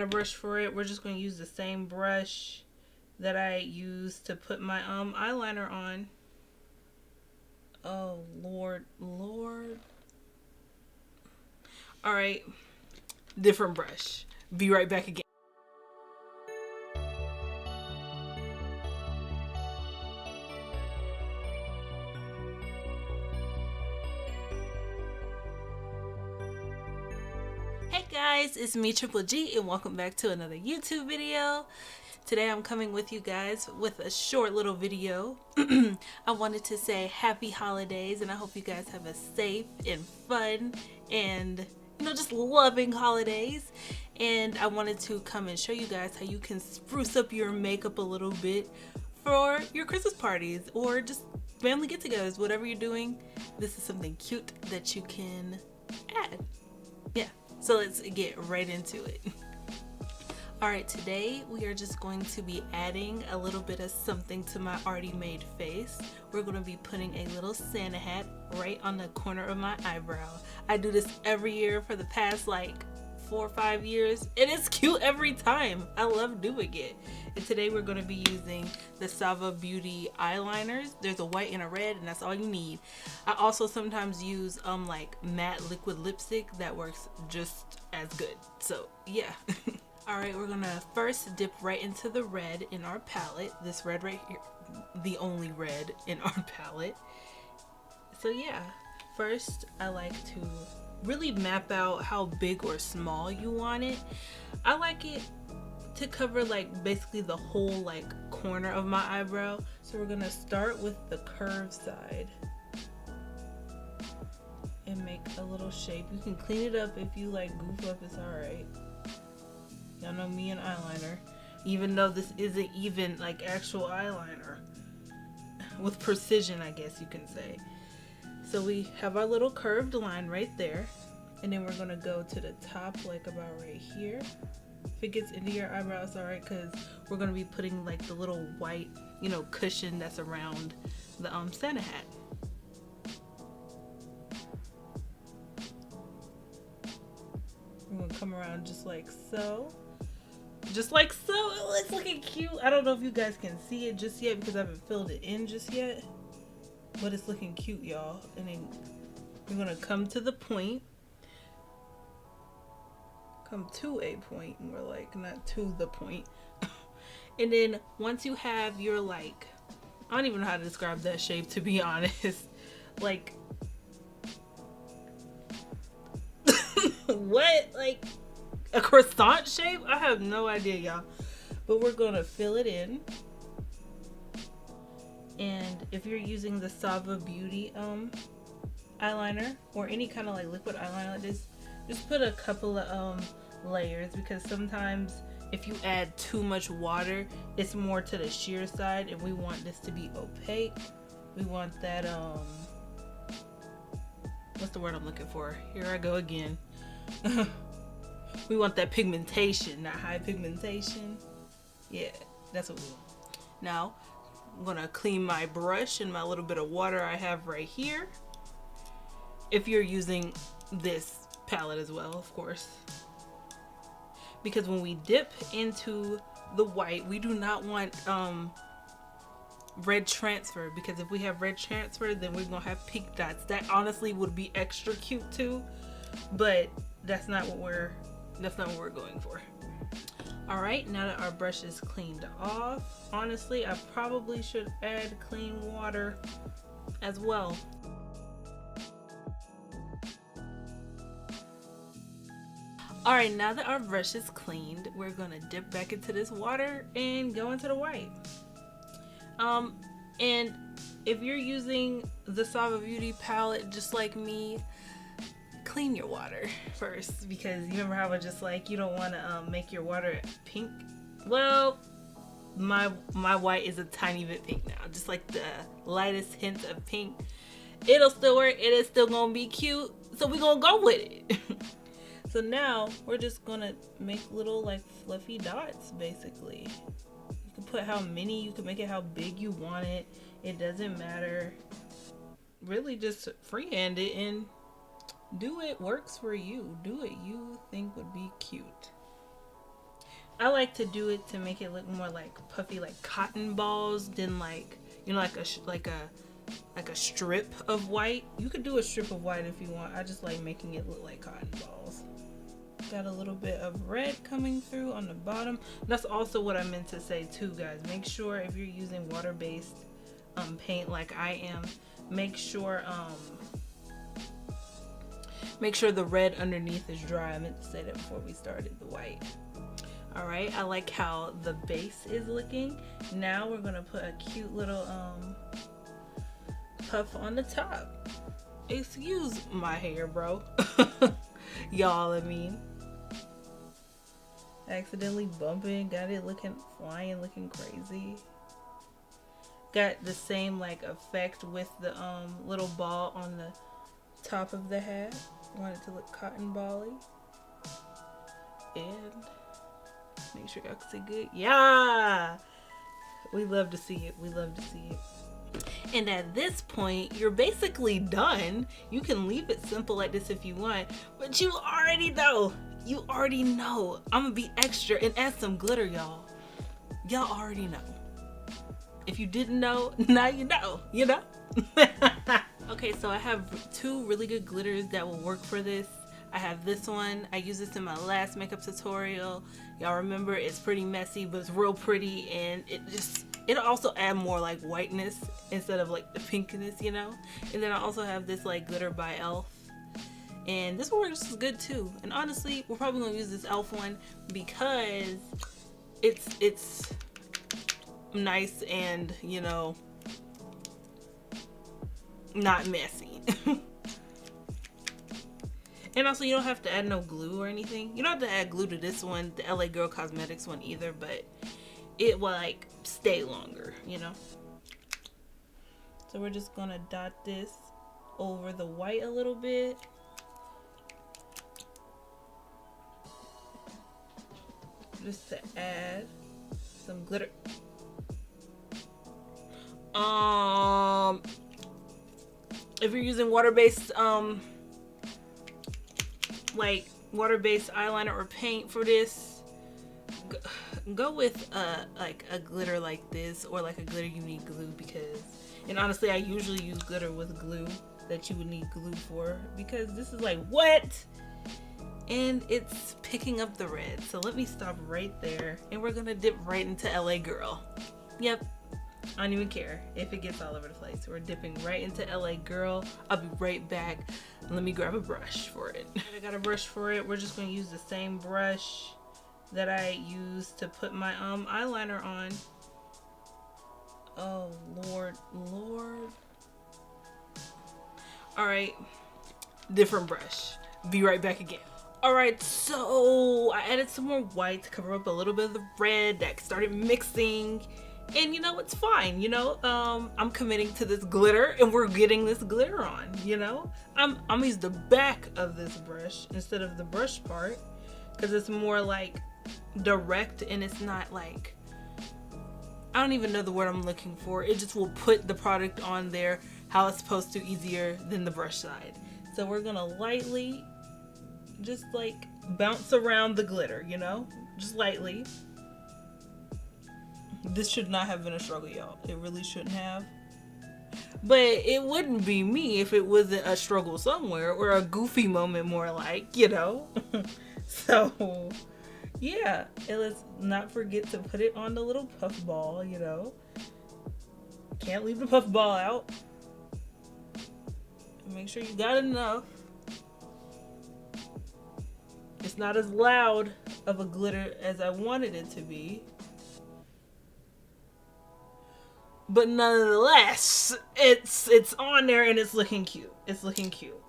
eyeliner brush for it. We're just going to use the same brush that I used to put my eyeliner on. Oh, Lord. Alright, different brush. Be right back again. Hey guys, it's me Triple G and welcome back to another YouTube video. Today I'm coming with you guys with a short little video. I wanted to say happy holidays and I hope you guys have a safe and fun and just loving holidays. And I wanted to come and show you guys how you can spruce up your makeup a little bit for your Christmas parties or just family get-togethers, whatever you're doing. This is something cute that you can add. Yeah. So let's get right into it. Alright, today we are just going to be adding a little bit of something to my already made face. We're going to be putting a little Santa hat right on the corner of my eyebrow. I do this every year for the past like 4 or 5 years and it's cute every time. I love doing it. And today we're going to be using the Sava Beauty eyeliners. There's a white and a red and that's all you need. I also sometimes use like matte liquid lipstick that works just as good. So yeah. Alright, we're gonna first dip right into the red in our palette. This red right here, the only red in our palette. So yeah, first I like to really map out how big or small you want it. I like it to cover like basically the whole like corner of my eyebrow. So we're gonna start with the curved side and make a little shape. You can clean it up if you like goof up, it's alright. Y'all know me and eyeliner, even though this isn't even like actual eyeliner. With precision, I guess you can say. So we have our little curved line right there. And then we're going to go to the top like about right here. If it gets into your eyebrow, it's alright because we're going to be putting like the little white, cushion that's around the Santa hat. We're going to come around just like so. Just like so. Oh, it's looking cute. I don't know if you guys can see it just yet because I haven't filled it in just yet. But it's looking cute, y'all. And then we're going to come to the point. Come to a point. More like, not to the point. And then once you have your like, I don't even know how to describe that shape to be honest. Like, what? Like, a croissant shape? I have no idea, y'all. But we're gonna fill it in. And if you're using the Sava Beauty eyeliner or any kind of like liquid eyeliner like this, just put a couple of layers because sometimes if you add too much water, it's more to the sheer side and we want this to be opaque. We want that what's the word I'm looking for? Here I go again. We want that pigmentation, not high pigmentation. Yeah, that's what we want. Now, I'm gonna clean my brush and my little bit of water I have right here. If you're using this palette as well, of course. Because when we dip into the white, we do not want red transfer, because if we have red transfer, then we're gonna have pink dots. That honestly would be extra cute too, but that's not what we're going for. Alright, now that our brush is cleaned off, honestly, I probably should add clean water as well. Alright, now that our brush is cleaned, we're gonna dip back into this water and go into the white. And if you're using the Sava Beauty palette just like me, clean your water first, because you remember how I just like, you don't want to make your water pink. Well, my white is a tiny bit pink now, just like the lightest hint of pink. It'll still work, it is still gonna be cute, so we're gonna go with it. So now we're just gonna make little like fluffy dots basically. You can put how many, you can make it how big you want it, it doesn't matter. Really just freehand it and do it works for you. Do it you think would be cute. I like to do it to make it look more like puffy, like cotton balls, than like, you know, like a strip of white. You could do a strip of white if you want. I just like making it look like cotton balls. Got a little bit of red coming through on the bottom. That's also what I meant to say too, guys. Make sure if you're using water-based paint like I am, make sure the red underneath is dry. I meant to say that before we started the white. All right, I like how the base is looking. Now we're gonna put a cute little puff on the top. Excuse my hair, bro. Y'all, I mean, accidentally bumping, got it looking flying, looking crazy. Got the same like effect with the little ball on the top of the hat. Want it to look cotton bally. And make sure y'all can see good. Yeah, we love to see it. We love to see it. And at this point, you're basically done. You can leave it simple like this if you want, but you already know. You already know. I'm gonna be extra and add some glitter, y'all. Y'all already know. If you didn't know, now you know, you know? Okay, so I have two really good glitters that will work for this. I have this one. I used this in my last makeup tutorial. Y'all remember, it's pretty messy, but it's real pretty, and it'll also add more like whiteness instead of like the pinkness, you know? And then I also have this like glitter by e.l.f. And this one works good too. And honestly, we're probably gonna use this e.l.f. one because it's nice and, you know, not messy. And also, you don't have to add no glue or anything. You don't have to add glue to this one, the LA Girl Cosmetics one either, but it will like stay longer, you know? So we're just gonna dot this over the white a little bit. Just to add some glitter. If you're using water-based like water-based eyeliner or paint for this, go with like a glitter like this, or like a glitter you need glue, because, and honestly I usually use glitter with glue that you would need glue for, because this is like what, and it's picking up the red. So let me stop right there, and we're gonna dip right into LA Girl. Yep, I don't even care if it gets all over the place. We're dipping right into LA Girl. I'll be right back. Let me grab a brush for it. I got a brush for it. We're just gonna use the same brush that I used to put my eyeliner on. Oh Lord. All right, different brush. Be right back again. All right, so I added some more white to cover up a little bit of the red that started mixing. And you know, it's fine, you know, I'm committing to this glitter, and we're getting this glitter on, you know. I'm gonna use the back of this brush instead of the brush part, because it's more like direct, and it's not like, I don't even know the word I'm looking for. It just will put the product on there how it's supposed to, easier than the brush side. So we're gonna lightly just like bounce around the glitter, you know, just lightly. This should not have been a struggle, y'all. It really shouldn't have. But it wouldn't be me if it wasn't a struggle somewhere, or a goofy moment more like, you know. So, yeah. And let's not forget to put it on the little puff ball, you know. Can't leave the puff ball out. Make sure you got enough. It's not as loud of a glitter as I wanted it to be. But nonetheless, it's on there, and it's looking cute. It's looking cute.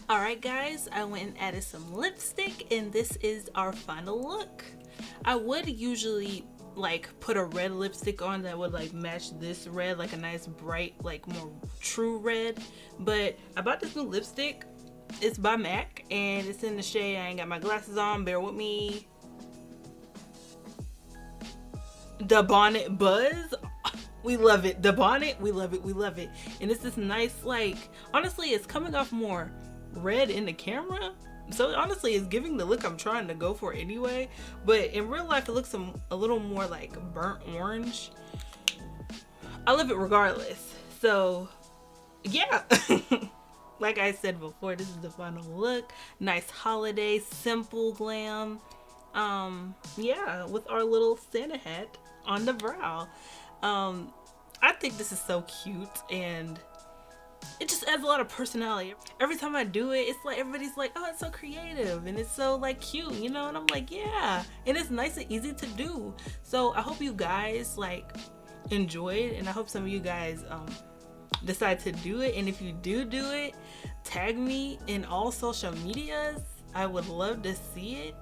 Alright guys, I went and added some lipstick, and this is our final look. I would usually like put a red lipstick on that would like match this red, like a nice bright, like more true red. But I bought this new lipstick. It's by MAC, and it's in the shade, I ain't got my glasses on, bear with me, The Bonnet Buzz. We love it. The Bonnet, we love it. We love it. And it's this nice, like, honestly, it's coming off more red in the camera, So honestly, it's giving the look I'm trying to go for anyway. But in real life, it looks a little more like burnt orange. I love it regardless. So yeah. Like I said before, this is the final look. Nice holiday, simple glam. Yeah, with our little Santa hat on the brow. I think this is so cute, and it just adds a lot of personality. Every time I do it, it's like everybody's like, oh, it's so creative and it's so like cute, you know? And I'm like, yeah, and it's nice and easy to do. So I hope you guys like enjoy it, and I hope some of you guys decide to do it. And if you do it, tag me in all social medias. I would love to see it.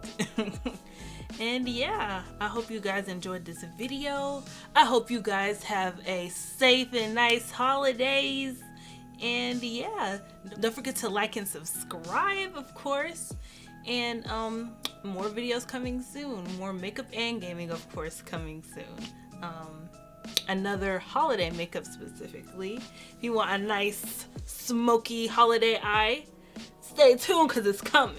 And yeah, I hope you guys enjoyed this video. I hope you guys have a safe and nice holidays. And yeah, don't forget to like and subscribe, of course. And more videos coming soon. More makeup and gaming, of course, coming soon. Another holiday makeup specifically. If you want a nice smoky holiday eye, stay tuned because it's coming.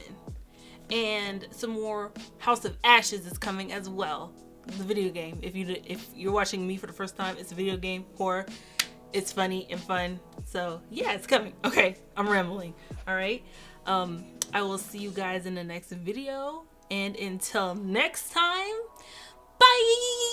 And some more House of Ashes is coming as well. The video game. If you're watching me for the first time, it's a video game horror. It's funny and fun. So yeah, it's coming. Okay, I'm rambling. All right. I will see you guys in the next video. And until next time, bye.